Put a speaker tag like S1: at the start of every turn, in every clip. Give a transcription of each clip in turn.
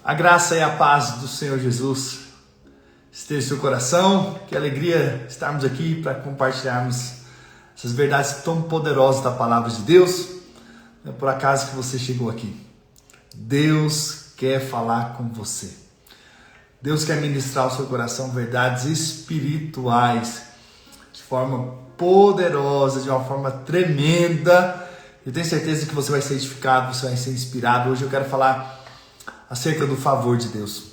S1: A graça e a paz do Senhor Jesus esteja em seu coração. Que alegria estarmos aqui para compartilharmos essas verdades tão poderosas da palavra de Deus. Não é por acaso que você chegou aqui. Deus quer falar com você. Deus quer ministrar ao seu coração verdades espirituais de forma poderosa, de uma forma tremenda. Eu tenho certeza que você vai ser edificado, você vai ser inspirado. Hoje eu quero falar acerca do favor de Deus,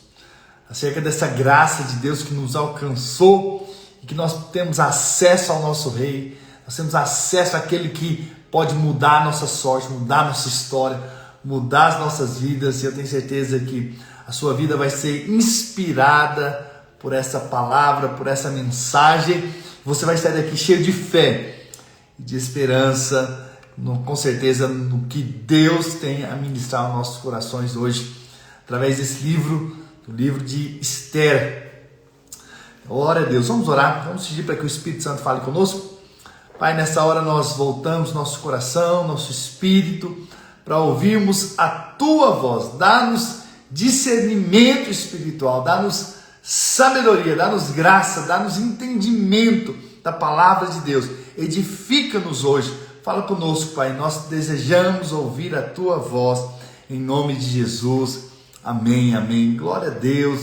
S1: acerca dessa graça de Deus que nos alcançou e que nós temos acesso ao nosso Rei, nós temos acesso àquele que pode mudar a nossa sorte, mudar a nossa história, mudar as nossas vidas. E eu tenho certeza que a sua vida vai ser inspirada por essa palavra, por essa mensagem. Você vai sair daqui cheio de fé e de esperança, com certeza, no que Deus tem a ministrar aos nossos corações hoje, através desse livro, do livro de Esther. Glória a Deus. Vamos orar, vamos pedir para que o Espírito Santo fale conosco. Pai, nessa hora nós voltamos nosso coração, nosso espírito, para ouvirmos a Tua voz. Dá-nos discernimento espiritual, dá-nos sabedoria, dá-nos graça, dá-nos entendimento da palavra de Deus. Edifica-nos hoje. Fala conosco, Pai. Nós desejamos ouvir a Tua voz, em nome de Jesus. Amém, amém. Glória a Deus.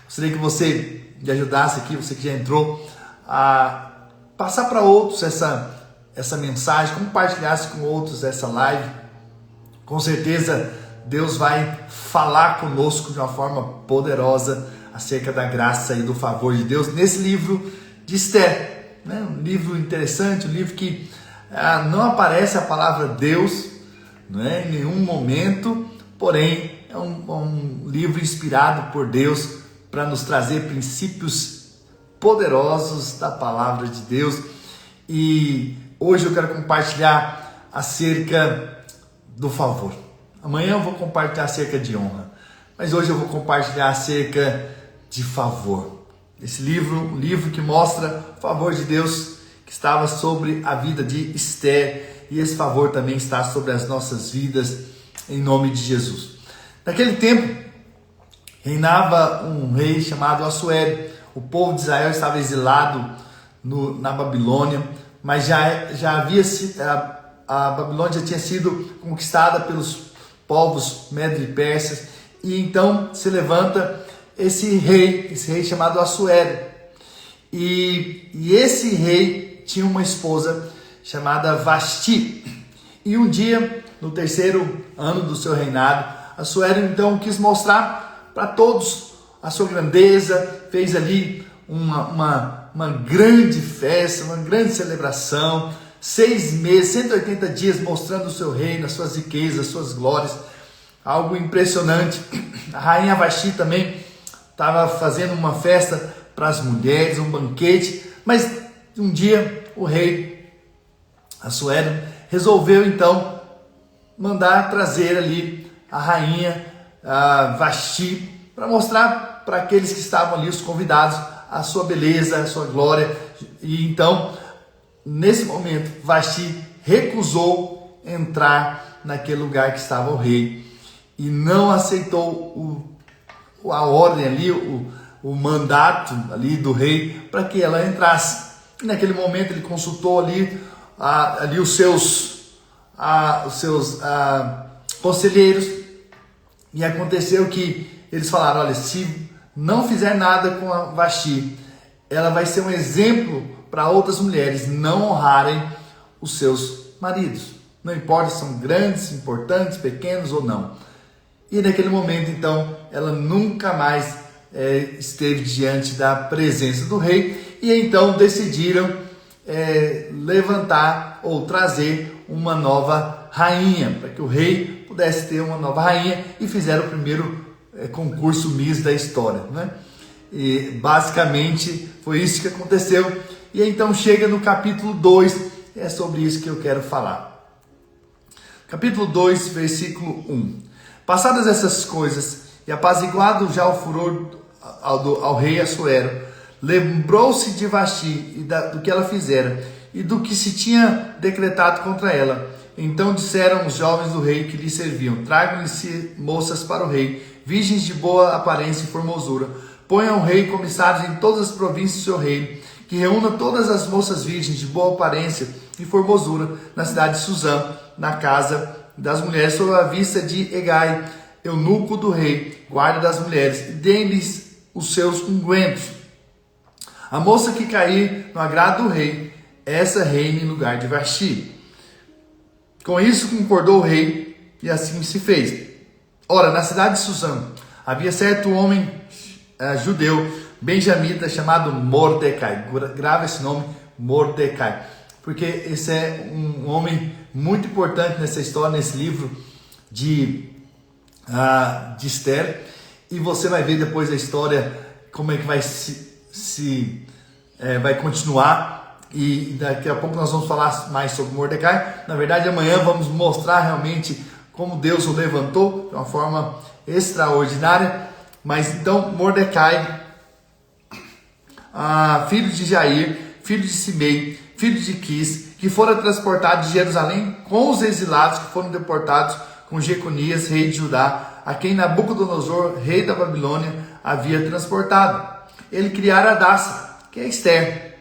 S1: Gostaria que você me ajudasse aqui, você que já entrou, a passar para outros essa mensagem, compartilhasse com outros essa live. Com certeza Deus vai falar conosco de uma forma poderosa acerca da graça e do favor de Deus nesse livro de Esther, né? Um livro interessante, um livro que não aparece a palavra Deus, né, em nenhum momento, porém é um livro inspirado por Deus para nos trazer princípios poderosos da palavra de Deus. E hoje eu quero compartilhar acerca do favor. Amanhã eu vou compartilhar acerca de honra, mas hoje eu vou compartilhar acerca de favor. Esse livro, um livro que mostra o favor de Deus que estava sobre a vida de Esther, e esse favor também está sobre as nossas vidas, em nome de Jesus. Naquele tempo, reinava um rei chamado Assuero. O povo de Israel estava exilado na Babilônia, mas a Babilônia já tinha sido conquistada pelos povos Medo e Persas, e então se levanta esse rei chamado Assuero. E esse rei tinha uma esposa chamada Vasti. E um dia, no terceiro ano do seu reinado, Assuero então quis mostrar para todos a sua grandeza, fez ali uma grande festa, uma grande celebração, 6 meses, 180 dias mostrando o seu reino, as suas riquezas, as suas glórias, algo impressionante. A rainha Vasti também estava fazendo uma festa para as mulheres, um banquete, mas um dia o rei Assuero resolveu então mandar trazer ali a rainha Vasti para mostrar para aqueles que estavam ali, os convidados, a sua beleza, a sua glória. E então, nesse momento, Vasti recusou entrar naquele lugar que estava o rei e não aceitou a ordem ali, o mandato ali do rei para que ela entrasse. E naquele momento ele consultou ali os seus conselheiros, e aconteceu que eles falaram: olha, se não fizer nada com a Vasti, ela vai ser um exemplo para outras mulheres não honrarem os seus maridos, não importa se são grandes, importantes, pequenos ou não. E naquele momento então ela nunca mais esteve diante da presença do rei, e então decidiram levantar ou trazer uma nova rainha, para que o rei pudesse ter uma nova rainha, e fizeram o primeiro concurso Miss da história, né? E basicamente foi isso que aconteceu. E então chega no capítulo 2, é sobre isso que eu quero falar. Capítulo 2, versículo 1. Passadas essas coisas, e apaziguado já o furor ao rei Assuero, lembrou-se de Vasti e do que ela fizera, e do que se tinha decretado contra ela. Então disseram os jovens do rei que lhe serviam: tragam-lhe moças para o rei. virgens de boa aparência e formosura. Ponha ao rei comissários em todas as províncias do seu reino, que reúna todas as moças virgens de boa aparência e formosura na cidade de Suzã, na casa das mulheres, sob a vista de Hegai, eunuco do rei, guarda das mulheres, e deem-lhes os seus ungüentos. A moça que cair no agrado do rei, essa reine em lugar de Vasti. Com isso concordou o rei, e assim se fez. Ora, na cidade de Suzã havia certo homem judeu, benjamita, chamado Mordecai. Grava esse nome, Mordecai, porque esse é um homem muito importante nessa história, nesse livro de Esther. E você vai ver depois a história, como é que vai vai continuar. E daqui a pouco nós vamos falar mais sobre Mordecai. Na verdade, amanhã vamos mostrar realmente como Deus o levantou de uma forma extraordinária. Mas então, Mordecai, filho de Jair, filho de Simei, filho de Quis, que fora transportado de Jerusalém com os exilados que foram deportados com Jeconias, rei de Judá, a quem Nabucodonosor, rei da Babilônia, havia transportado. Ele criara Adassa, que é Esther,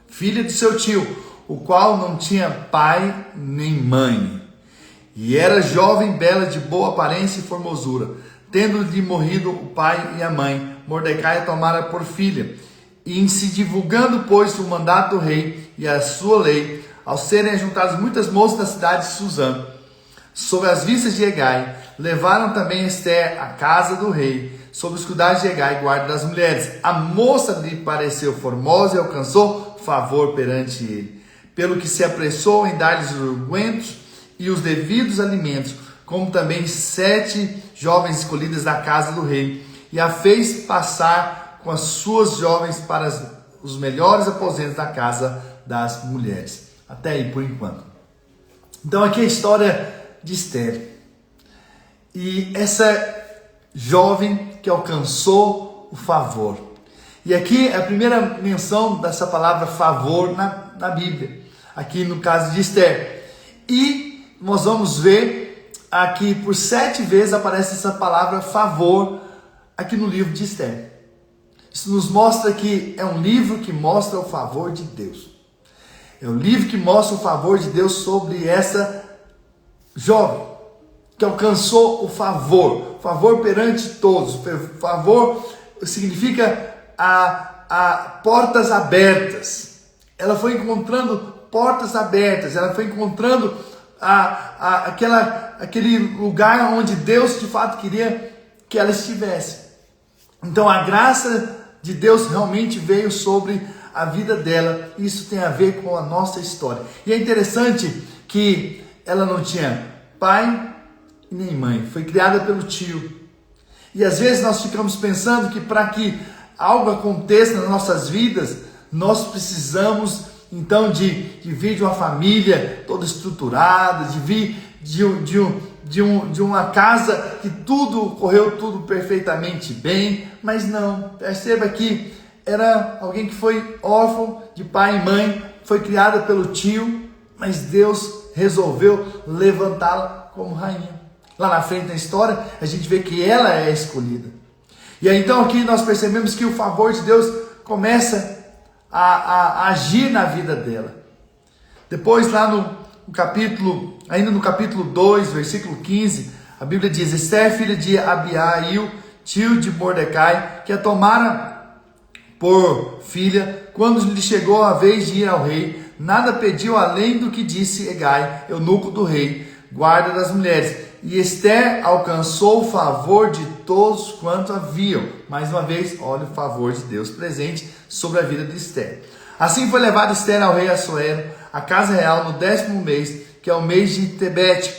S1: filha de seu tio, o qual não tinha pai nem mãe, e era jovem, bela, de boa aparência e formosura. Tendo-lhe morrido o pai e a mãe, Mordecai a tomara por filha. E em se divulgando, pois, o mandato do rei e a sua lei, ao serem ajuntadas muitas moças da cidade de Suzã, sob as vistas de Hegai, levaram também Esther à casa do rei, sob os cuidados de Hegai, guarda das mulheres. A moça lhe pareceu formosa e alcançou favor perante ele, pelo que se apressou em dar-lhes os ungüentos e os devidos alimentos, como também 7 jovens escolhidas da casa do rei, e a fez passar com as suas jovens para os melhores aposentos da casa das mulheres. Até aí por enquanto. Então aqui é a história de Esther. E essa jovem que alcançou o favor. E aqui é a primeira menção dessa palavra favor na Bíblia. Aqui no caso de Esther. E nós vamos ver aqui por 7 vezes aparece essa palavra favor aqui no livro de Esther. Isso nos mostra que é um livro que mostra o favor de Deus. É um livro que mostra o favor de Deus sobre essa jovem que alcançou o favor perante todos. Favor significa a portas abertas. Ela foi encontrando portas abertas, ela foi encontrando aquele lugar onde Deus de fato queria que ela estivesse. Então a graça de Deus realmente veio sobre a vida dela. Isso tem a ver com a nossa história. E é interessante que ela não tinha pai e nem mãe. Foi criada pelo tio. E às vezes nós ficamos pensando que para que algo aconteça nas nossas vidas, nós precisamos então de vir de uma família toda estruturada, de vir de uma casa que correu tudo perfeitamente bem, mas não. Perceba que era alguém que foi órfão de pai e mãe, foi criada pelo tio, mas Deus resolveu levantá-la como rainha. Lá na frente na história, a gente vê que ela é escolhida. E aí então aqui nós percebemos que o favor de Deus começa a agir na vida dela. Depois lá ainda no capítulo 2, versículo 15, a Bíblia diz: Esther, filha de Abiail, tio de Mordecai, que a tomara por filha, quando lhe chegou a vez de ir ao rei, nada pediu além do que disse Hegai, eunuco do rei, guarda das mulheres. E Esther alcançou o favor de todos quanto haviam. Mais uma vez, olha o favor de Deus presente sobre a vida de Esther. Assim foi levada Esther ao rei Assuero, à casa real, no 10º mês, que é o mês de Tebete,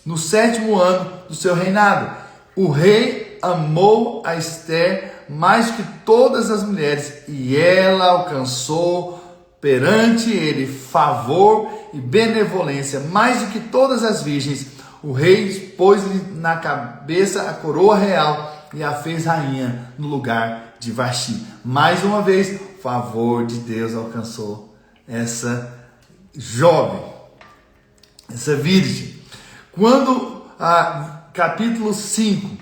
S1: no 7º ano do seu reinado. O rei amou a Esther mais que todas as mulheres, e ela alcançou perante ele favor e benevolência mais do que todas as virgens. O rei pôs-lhe na cabeça a coroa real e a fez rainha no lugar de Vasti. Mais uma vez, o favor de Deus alcançou essa jovem, essa virgem. Quando, capítulo 5,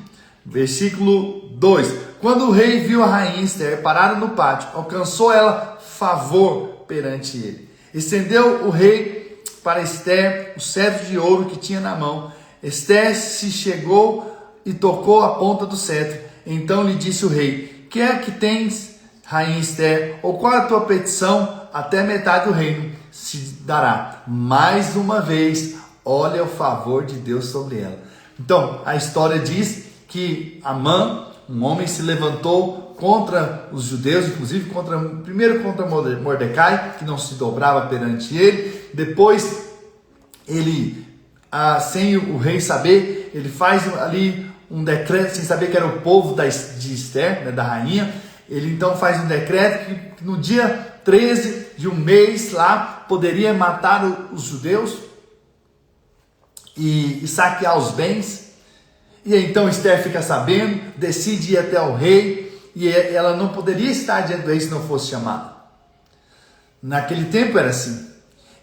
S1: Versículo 2. Quando o rei viu a rainha Esther parada no pátio, alcançou ela favor perante ele. Estendeu o rei para Esther o cetro de ouro que tinha na mão. Esther se chegou e tocou a ponta do cetro. Então lhe disse o rei: que é que tens, rainha Esther? Ou qual é a tua petição? Até metade do reino se dará. Mais uma vez, olha o favor de Deus sobre ela. Então, a história diz que Amã, um homem, se levantou contra os judeus, inclusive primeiro contra Mordecai, que não se dobrava perante ele. Depois, ele, sem o rei saber, ele faz ali um decreto, sem saber que era o povo de Esther, né, da rainha. Ele então faz um decreto que no dia 13 de um mês lá, poderia matar os judeus e saquear os bens. E então Esther fica sabendo, decide ir até o rei, e ela não poderia estar diante do rei se não fosse chamada. Naquele tempo era assim.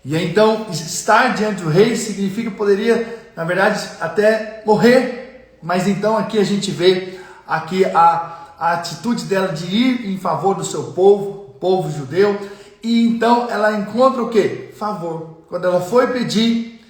S1: E então estar diante do rei significa que poderia, na verdade, até morrer. Mas então aqui a gente vê aqui a atitude dela de ir em favor do seu povo, o povo judeu. E então ela encontra o quê? Favor. Quando ela foi pedir,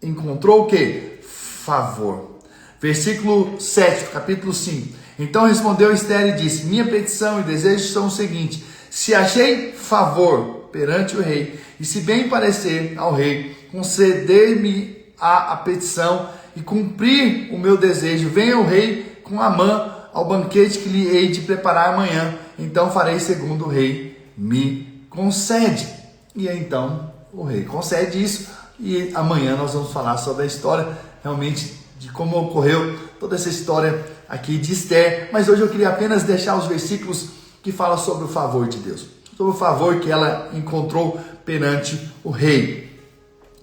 S1: encontrou o quê? Favor. Versículo 7, capítulo 5. Então respondeu Esther e disse: minha petição e desejo são o seguinte: se achei favor perante o rei, e se bem parecer ao rei, conceder-me a petição e cumprir o meu desejo, venha o rei com Amã ao banquete que lhe hei de preparar amanhã, então farei segundo o rei me concede. E então o rei concede isso, e amanhã nós vamos falar sobre a história realmente de como ocorreu toda essa história aqui de Esther. Mas hoje eu queria apenas deixar os versículos que falam sobre o favor de Deus, sobre o favor que ela encontrou perante o rei.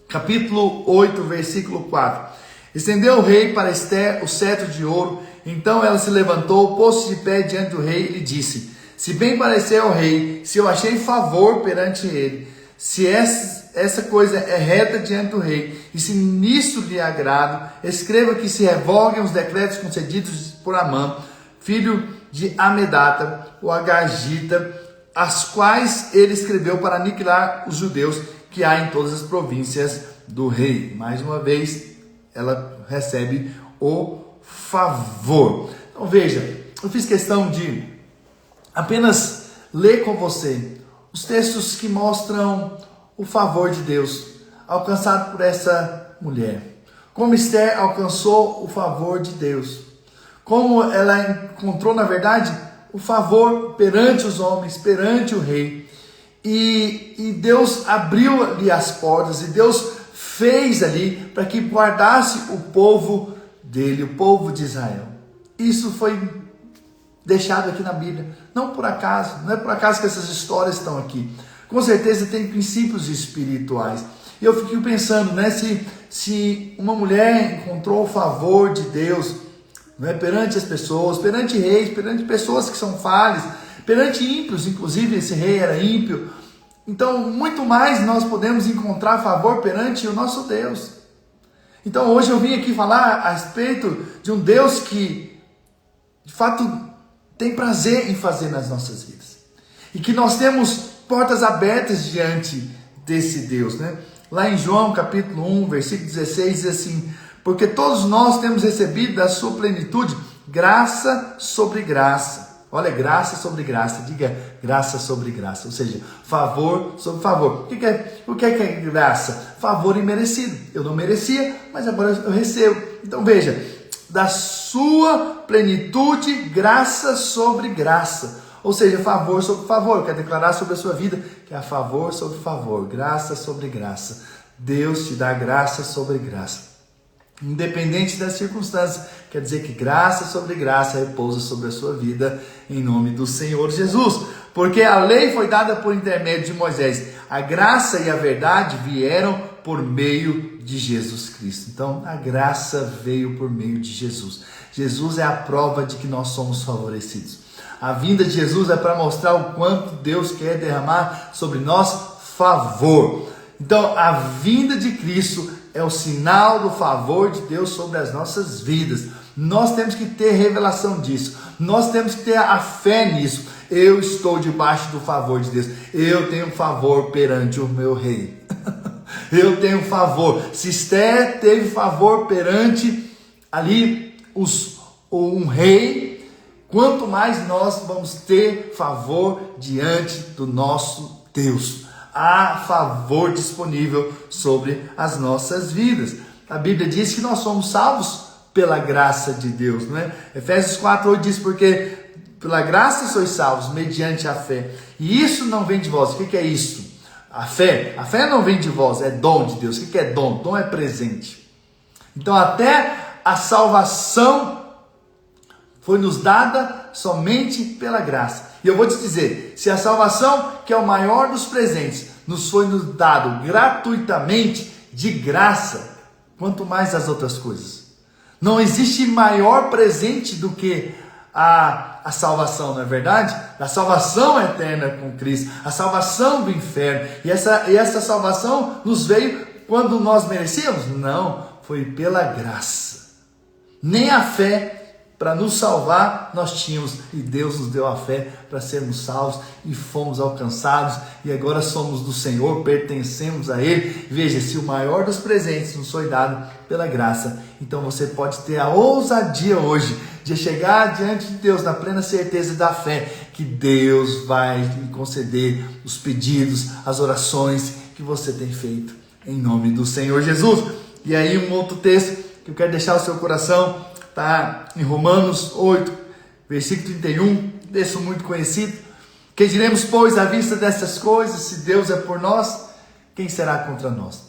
S1: Capítulo 8, versículo 4. Estendeu o rei para Esther o cetro de ouro. Então ela se levantou, pôs-se de pé diante do rei e lhe disse: se bem parecer ao rei, se eu achei favor perante ele, se essa coisa é reta diante do rei, e se nisso lhe agrado, escreva que se revoguem os decretos concedidos por Amã, filho de Amedata, o Agagita, as quais ele escreveu para aniquilar os judeus que há em todas as províncias do rei. Mais uma vez, ela recebe o favor. Então veja, eu fiz questão de apenas ler com você os textos que mostram o favor de Deus alcançado por essa mulher. Como Esther alcançou o favor de Deus. Como ela encontrou, na verdade, o favor perante os homens, perante o rei. E Deus abriu ali as portas, e Deus fez ali para que guardasse o povo dele, o povo de Israel. Isso foi deixado aqui na Bíblia, não por acaso, não é por acaso que essas histórias estão aqui. Com certeza tem princípios espirituais. E eu fico pensando, né, se uma mulher encontrou o favor de Deus, né, perante as pessoas, perante reis, perante pessoas que são falhas, perante ímpios, inclusive esse rei era ímpio. Então, muito mais nós podemos encontrar favor perante o nosso Deus. Então, hoje eu vim aqui falar a respeito de um Deus que, de fato, tem prazer em fazer nas nossas vidas. E que nós temos portas abertas diante desse Deus, né? Lá em João capítulo 1, versículo 16, diz assim: porque todos nós temos recebido da sua plenitude graça sobre graça. Olha, graça sobre graça, diga graça sobre graça, ou seja, favor sobre favor. O que é graça? Favor imerecido. Eu não merecia, mas agora eu recebo. Então veja, da sua plenitude, graça sobre graça. Ou seja, favor sobre favor. Eu quero declarar sobre a sua vida que é favor sobre favor, graça sobre graça. Deus te dá graça sobre graça. Independente das circunstâncias, quer dizer que graça sobre graça repousa sobre a sua vida, em nome do Senhor Jesus. Porque a lei foi dada por intermédio de Moisés, a graça e a verdade vieram por meio de Jesus Cristo. Então, a graça veio por meio de Jesus. Jesus é a prova de que nós somos favorecidos. A vinda de Jesus é para mostrar o quanto Deus quer derramar sobre nós favor. Então, a vinda de Cristo é o sinal do favor de Deus sobre as nossas vidas. Nós temos que ter revelação disso. Nós temos que ter a fé nisso. Eu estou debaixo do favor de Deus. Eu tenho favor perante o meu rei. Eu tenho favor. Se Esther teve favor perante ali um rei, quanto mais nós vamos ter favor diante do nosso Deus. Há favor disponível sobre as nossas vidas. A Bíblia diz que nós somos salvos pela graça de Deus, não é? Efésios 4:8 diz, porque pela graça sois salvos, mediante a fé. E isso não vem de vós. O que é isso? A fé não vem de vós, é dom de Deus. O que é dom? Dom é presente. Então até a salvação foi nos dada somente pela graça. E eu vou te dizer, se a salvação, que é o maior dos presentes, nos foi nos dado gratuitamente, de graça, quanto mais as outras coisas. Não existe maior presente do que a salvação, não é verdade? A salvação eterna com Cristo, a salvação do inferno. E essa salvação nos veio quando nós merecíamos? Não, foi pela graça. Nem a fé para nos salvar nós tínhamos, e Deus nos deu a fé para sermos salvos e fomos alcançados, e agora somos do Senhor, pertencemos a Ele. Veja, se o maior dos presentes nos foi dado pela graça, então você pode ter a ousadia hoje de chegar diante de Deus na plena certeza da fé, que Deus vai lhe conceder os pedidos, as orações que você tem feito, em nome do Senhor Jesus. E aí um outro texto que eu quero deixar no seu coração, está em Romanos 8, versículo 31, texto muito conhecido. Que diremos, pois, à vista dessas coisas? Se Deus é por nós, quem será contra nós?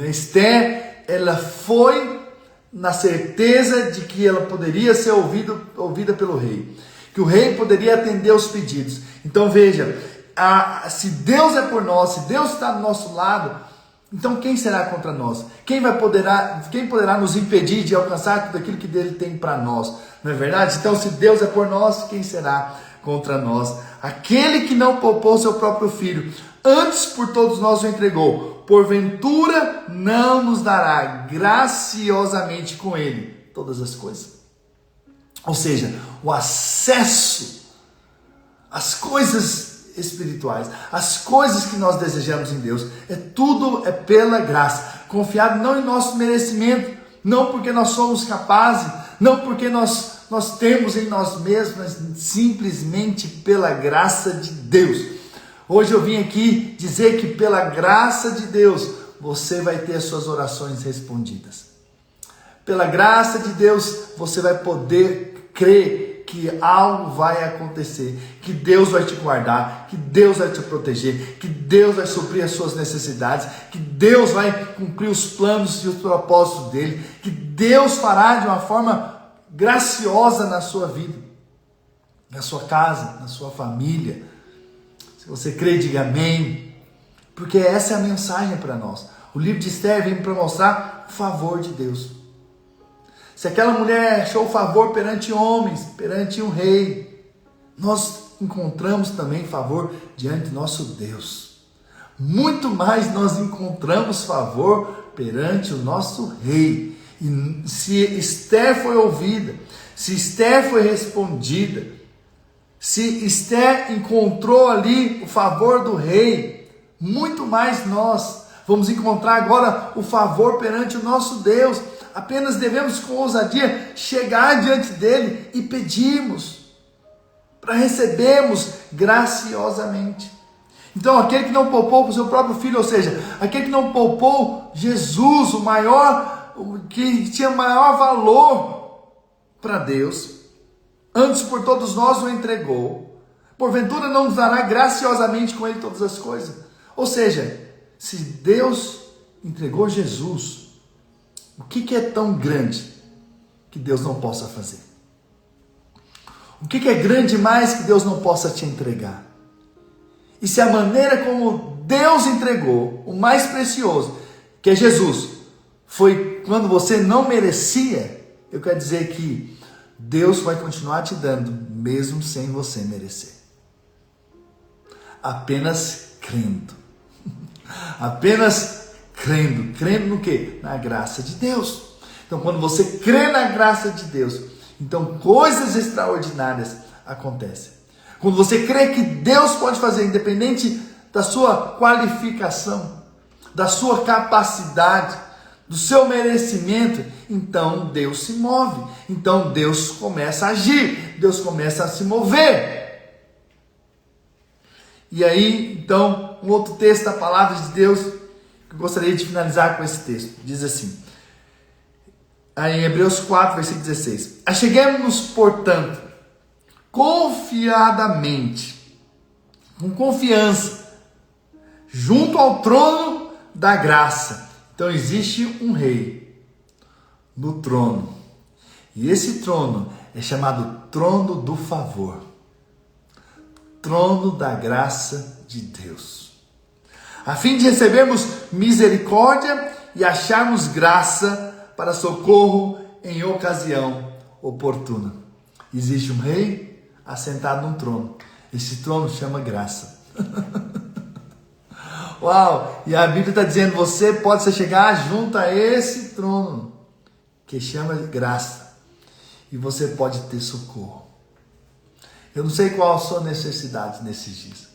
S1: Esther, ela foi na certeza de que ela poderia ser ouvida pelo rei, que o rei poderia atender os pedidos. Então veja, se Deus é por nós, se Deus está do nosso lado, então quem será contra nós? Quem poderá nos impedir de alcançar tudo aquilo que dele tem para nós? Não é verdade? Então se Deus é por nós, quem será contra nós? Aquele que não poupou seu próprio filho, antes por todos nós o entregou, porventura não nos dará graciosamente com ele todas as coisas. Ou seja, o acesso às coisas espirituais, as coisas que nós desejamos em Deus, tudo é pela graça, confiado não em nosso merecimento, não porque nós somos capazes, não porque nós temos em nós mesmos, mas simplesmente pela graça de Deus. Hoje eu vim aqui dizer que pela graça de Deus você vai ter as suas orações respondidas. Pela graça de Deus você vai poder crer que algo vai acontecer, que Deus vai te guardar, que Deus vai te proteger, que Deus vai suprir as suas necessidades, que Deus vai cumprir os planos e os propósitos dele, que Deus fará de uma forma graciosa na sua vida, na sua casa, na sua família. Se você crê, diga amém, porque essa é a mensagem para nós. O livro de Esther vem para mostrar o favor de Deus. Se aquela mulher achou favor perante homens, perante um rei, nós encontramos também favor diante do nosso Deus. Muito mais nós encontramos favor perante o nosso rei. E se Esther foi ouvida, se Esther foi respondida, se Esther encontrou ali o favor do rei, muito mais nós vamos encontrar agora o favor perante o nosso Deus. Apenas devemos com ousadia chegar diante dele e pedirmos, para recebermos graciosamente. Então aquele que não poupou o seu próprio filho, ou seja, aquele que não poupou Jesus, o maior, que tinha maior valor para Deus, antes por todos nós o entregou, porventura não nos dará graciosamente com ele todas as coisas. Ou seja, se Deus entregou Jesus, o que é tão grande que Deus não possa fazer? O que é grande mais que Deus não possa te entregar? E se a maneira como Deus entregou o mais precioso, que é Jesus, foi quando você não merecia, eu quero dizer que Deus vai continuar te dando, mesmo sem você merecer. Apenas crendo. Apenas crendo no quê? Na graça de Deus. Então, quando você crê na graça de Deus, então coisas extraordinárias acontecem. Quando você crê que Deus pode fazer, independente da sua qualificação, da sua capacidade, do seu merecimento, então Deus se move. Então Deus começa a agir, Deus começa a se mover. E aí, então, um outro texto da palavra de Deus, que eu gostaria de finalizar com esse texto, diz assim, aí em Hebreus 4, versículo 16, acheguemos-nos, portanto, confiadamente, com confiança, junto ao trono da graça. Então existe um rei no trono, e esse trono é chamado trono do favor, trono da graça de Deus, a fim de recebermos misericórdia e acharmos graça para socorro em ocasião oportuna. Existe um rei assentado num trono, esse trono chama graça. Uau! E a Bíblia está dizendo, você pode se chegar junto a esse trono, que chama graça, e você pode ter socorro. Eu não sei qual a sua necessidade nesses dias.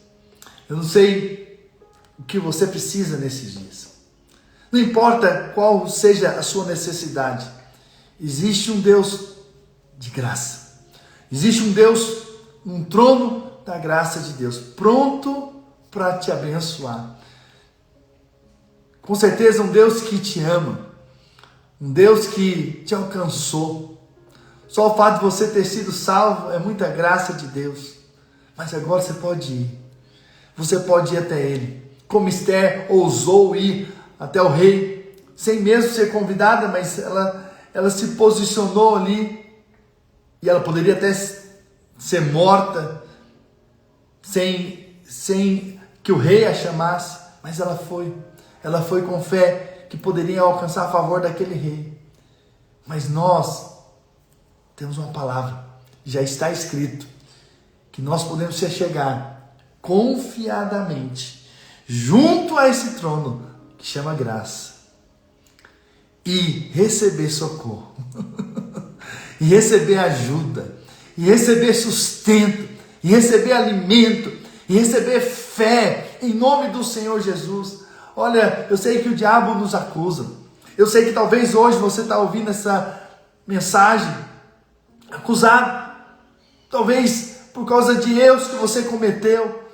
S1: Eu não sei o que você precisa nesses dias. Não importa qual seja a sua necessidade, existe um Deus de graça. Existe um Deus, um trono da graça de Deus, pronto para te abençoar. Com certeza um Deus que te ama, um Deus que te alcançou. Só o fato de você ter sido salvo é muita graça de Deus. Mas agora você pode ir. Você pode ir até Ele. Como Esther ousou ir até o rei, sem mesmo ser convidada, mas ela se posicionou ali. E ela poderia até ser morta, sem que o rei a chamasse. Mas ela foi. Ela foi com fé que poderia alcançar a favor daquele rei. Mas nós temos uma palavra, já está escrito, que nós podemos se achegar confiadamente junto a esse trono que chama graça e receber socorro, e receber ajuda, e receber sustento, e receber alimento, e receber fé em nome do Senhor Jesus. Olha, eu sei que o diabo nos acusa. Eu sei que talvez hoje você está ouvindo essa mensagem acusado. Talvez por causa de erros que você cometeu.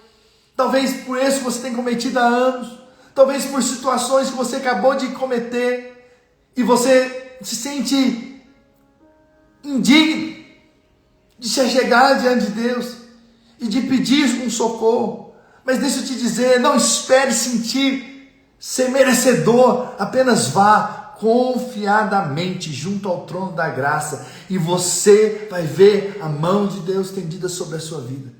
S1: Talvez por erros que você tem cometido há anos. Talvez por situações que você acabou de cometer. E você se sente indigno de se chegar diante de Deus e de pedir um socorro. Mas deixa eu te dizer, não espere sentir ser merecedor, apenas vá confiadamente junto ao trono da graça e você vai ver a mão de Deus estendida sobre a sua vida.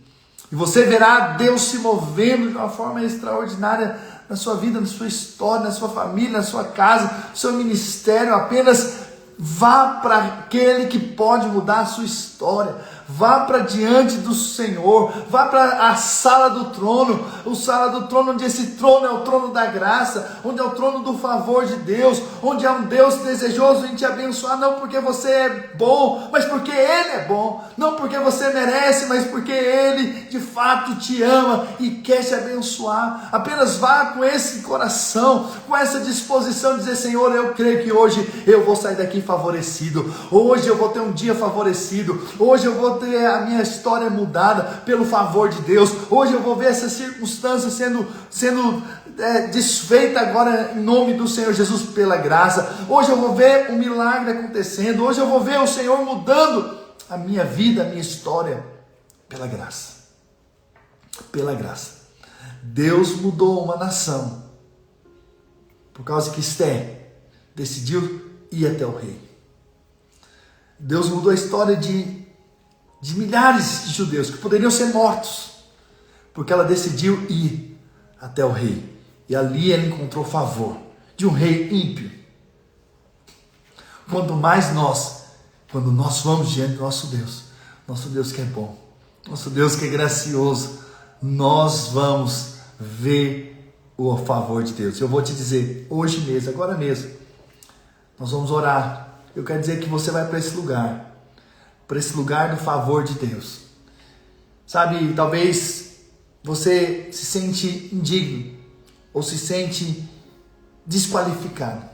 S1: E você verá Deus se movendo de uma forma extraordinária na sua vida, na sua história, na sua família, na sua casa, no seu ministério. Apenas vá para aquele que pode mudar a sua história. Vá para diante do Senhor, vá para a sala do trono, onde esse trono é o trono da graça, onde é o trono do favor de Deus, onde é um Deus desejoso em te abençoar, não porque você é bom, mas porque Ele é bom, não porque você merece, mas porque Ele de fato te ama e quer te abençoar. Apenas vá com esse coração, com essa disposição de dizer, Senhor, eu creio que hoje eu vou sair daqui favorecido, hoje eu vou ter um dia favorecido, hoje eu vou ter a minha história mudada pelo favor de Deus. Hoje eu vou ver essa circunstância sendo desfeita agora em nome do Senhor Jesus pela graça. Hoje eu vou ver um milagre acontecendo. Hoje eu vou ver o Senhor mudando a minha vida, a minha história pela graça. Pela graça. Deus mudou uma nação por causa que Esther decidiu ir até o rei. Deus mudou a história de milhares de judeus que poderiam ser mortos, porque ela decidiu ir até o rei, e ali ela encontrou favor de um rei ímpio. Quanto mais nós, quando nós vamos diante do nosso Deus que é bom, nosso Deus que é gracioso, nós vamos ver o favor de Deus. Eu vou te dizer, hoje mesmo, agora mesmo, nós vamos orar eu quero dizer que você vai para esse lugar do favor de Deus. Sabe, talvez você se sente indigno ou se sente desqualificado.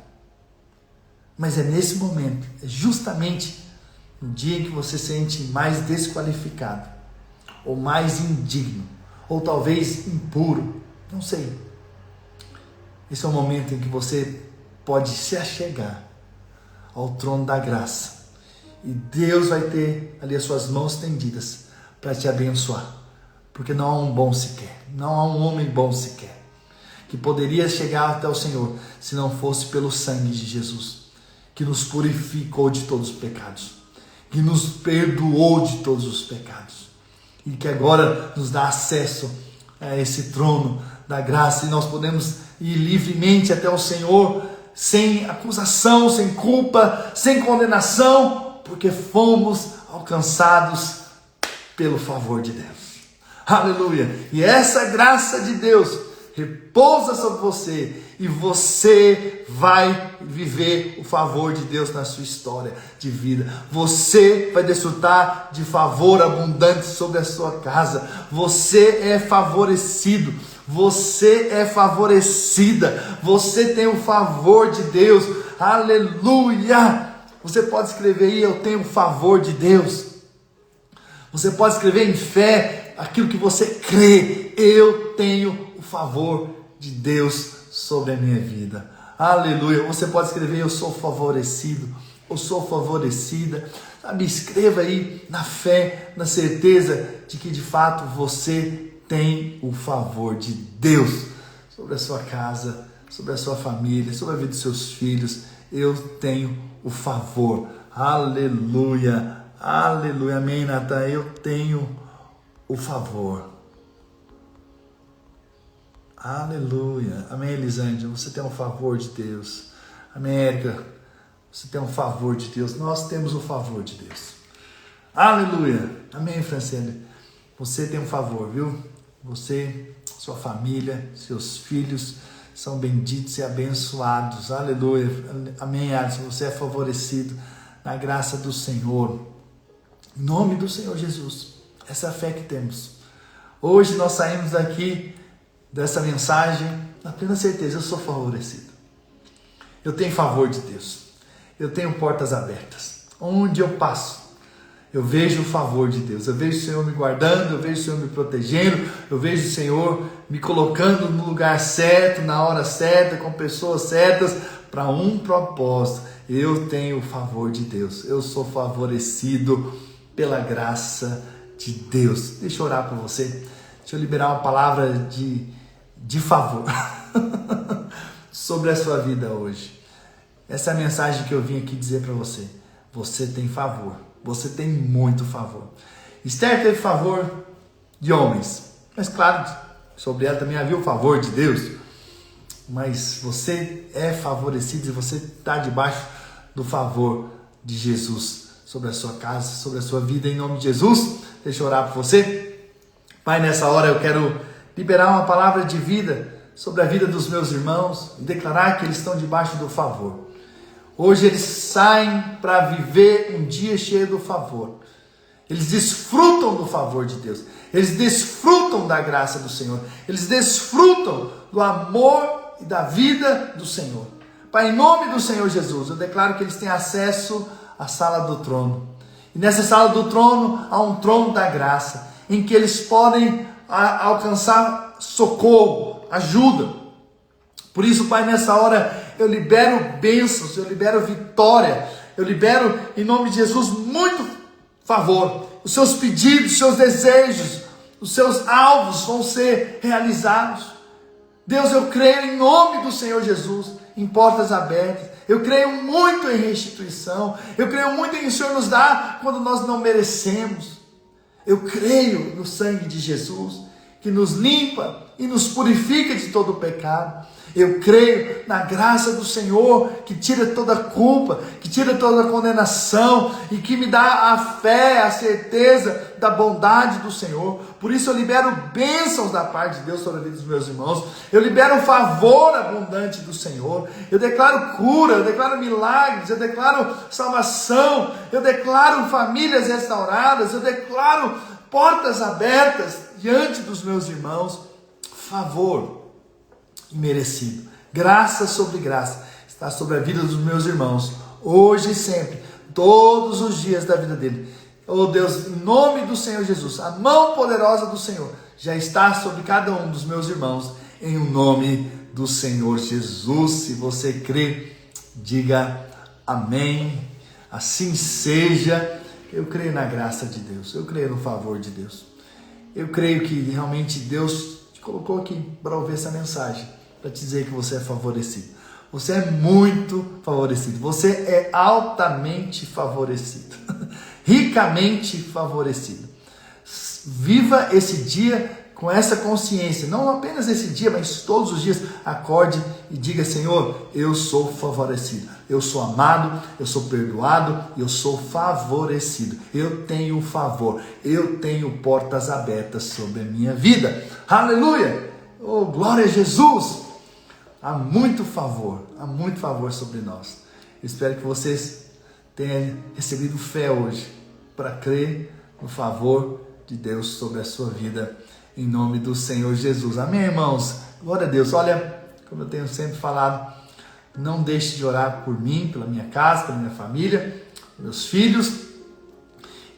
S1: Mas é nesse momento, é justamente no dia em que você se sente mais desqualificado, ou mais indigno, ou talvez impuro, não sei. Esse é o momento em que você pode se achegar ao trono da graça. E Deus vai ter ali as suas mãos estendidas para te abençoar. Porque não há um bom sequer, não há um homem bom sequer, que poderia chegar até o Senhor se não fosse pelo sangue de Jesus, que nos purificou de todos os pecados, que nos perdoou de todos os pecados, e que agora nos dá acesso a esse trono da graça, e nós podemos ir livremente até o Senhor, sem acusação, sem culpa, sem condenação, porque fomos alcançados pelo favor de Deus. Aleluia! E essa graça de Deus repousa sobre você, e você vai viver o favor de Deus na sua história de vida. Você vai desfrutar de favor abundante sobre a sua casa. Você é favorecido. Você é favorecida. Você tem o favor de Deus. Aleluia! Você pode escrever aí: eu tenho o favor de Deus. Você pode escrever em fé aquilo que você crê. Eu tenho o favor de Deus sobre a minha vida. Aleluia. Você pode escrever: eu sou favorecido, eu sou favorecida. Sabe, escreva aí na fé, na certeza de que de fato você tem o favor de Deus sobre a sua casa, sobre a sua família, sobre a vida dos seus filhos. Eu tenho o favor. Aleluia. Aleluia. Amém, Natan. Eu tenho o favor. Aleluia. Amém, Elisângela. Você tem o favor de Deus. Amém, Érica. Você tem o favor de Deus. Nós temos o favor de Deus. Aleluia. Amém, Franciele. Você tem um favor, viu? Você, sua família, seus filhos são benditos e abençoados. Aleluia. Amém, Alisson. Você é favorecido na graça do Senhor. Em nome do Senhor Jesus. Essa é a fé que temos. Hoje nós saímos daqui dessa mensagem na plena certeza: eu sou favorecido. Eu tenho favor de Deus. Eu tenho portas abertas. Onde eu passo, eu vejo o favor de Deus. Eu vejo o Senhor me guardando, eu vejo o Senhor me protegendo, eu vejo o Senhor me colocando no lugar certo, na hora certa, com pessoas certas, para um propósito. Eu tenho o favor de Deus. Eu sou favorecido pela graça de Deus. Deixa eu orar por você. Deixa eu liberar uma palavra de favor sobre a sua vida hoje. Essa é a mensagem que eu vim aqui dizer para você. Você tem favor. Você tem muito favor. Esther teve favor de homens, mas claro, sobre ela também havia o favor de Deus. Mas você é favorecido e você está debaixo do favor de Jesus sobre a sua casa, sobre a sua vida, em nome de Jesus. Deixa eu orar por você. Pai, nessa hora eu quero liberar uma palavra de vida sobre a vida dos meus irmãos e declarar que eles estão debaixo do favor. Hoje eles saem para viver um dia cheio do favor. Eles desfrutam do favor de Deus. Eles desfrutam da graça do Senhor. Eles desfrutam do amor e da vida do Senhor. Pai, em nome do Senhor Jesus, eu declaro que eles têm acesso à sala do trono. E nessa sala do trono há um trono da graça, em que eles podem alcançar socorro, ajuda. Por isso, Pai, nessa hora eu libero bênçãos, eu libero vitória, eu libero em nome de Jesus muito favor. Os seus pedidos, os seus desejos, os seus alvos vão ser realizados. Deus, eu creio em nome do Senhor Jesus, em portas abertas. Eu creio muito em restituição. Eu creio muito em que o Senhor nos dá quando nós não merecemos. Eu creio no sangue de Jesus, que nos limpa e nos purifica de todo o pecado. Eu creio na graça do Senhor, que tira toda a culpa, que tira toda a condenação e que me dá a fé, a certeza da bondade do Senhor. Por isso eu libero bênçãos da parte de Deus sobre a vida dos meus irmãos. Eu libero o favor abundante do Senhor. Eu declaro cura, eu declaro milagres, eu declaro salvação, eu declaro famílias restauradas, eu declaro portas abertas diante dos meus irmãos. Favor imerecido, graça sobre graça, está sobre a vida dos meus irmãos, hoje e sempre, todos os dias da vida dele. Oh Deus, em nome do Senhor Jesus, a mão poderosa do Senhor já está sobre cada um dos meus irmãos, em nome do Senhor Jesus. Se você crê, diga amém. Assim seja. Eu creio na graça de Deus, eu creio no favor de Deus. Eu creio que realmente Deus te colocou aqui para ouvir essa mensagem, para te dizer que você é favorecido. Você é muito favorecido, você é altamente favorecido, ricamente favorecido. Viva esse dia com essa consciência, não apenas esse dia, mas todos os dias. Acorde e diga: Senhor, eu sou favorecido, eu sou amado, eu sou perdoado, eu sou favorecido, eu tenho favor, eu tenho portas abertas sobre a minha vida. Aleluia! Oh, glória a Jesus! Há muito favor sobre nós. Eu espero que vocês tenham recebido fé hoje para crer no favor de Deus sobre a sua vida, em nome do Senhor Jesus. Amém, irmãos? Glória a Deus. Olha, como eu tenho sempre falado, não deixe de orar por mim, pela minha casa, pela minha família, meus filhos,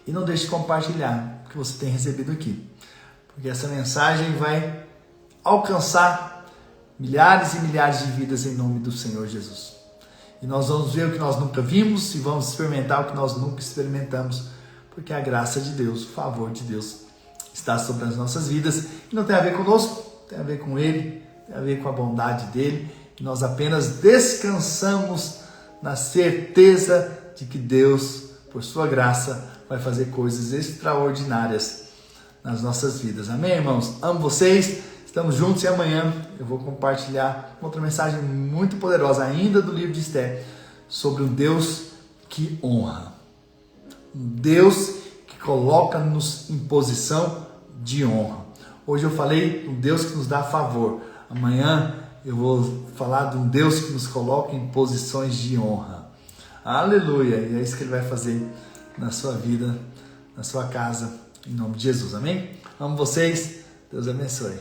S1: e não deixe de compartilhar o que você tem recebido aqui, porque essa mensagem vai alcançar milhares e milhares de vidas em nome do Senhor Jesus. E nós vamos ver o que nós nunca vimos e vamos experimentar o que nós nunca experimentamos, porque a graça de Deus, o favor de Deus está sobre as nossas vidas, e não tem a ver conosco, tem a ver com Ele, tem a ver com a bondade dEle, e nós apenas descansamos na certeza de que Deus, por sua graça, vai fazer coisas extraordinárias nas nossas vidas. Amém, irmãos? Amo vocês, estamos juntos, e amanhã eu vou compartilhar outra mensagem muito poderosa ainda do livro de Esther, sobre um Deus que honra, um Deus que coloca-nos em posição de honra. Hoje eu falei de um Deus que nos dá favor, amanhã eu vou falar de um Deus que nos coloca em posições de honra. Aleluia! E é isso que Ele vai fazer na sua vida, na sua casa, em nome de Jesus. Amém? Amo vocês, Deus abençoe.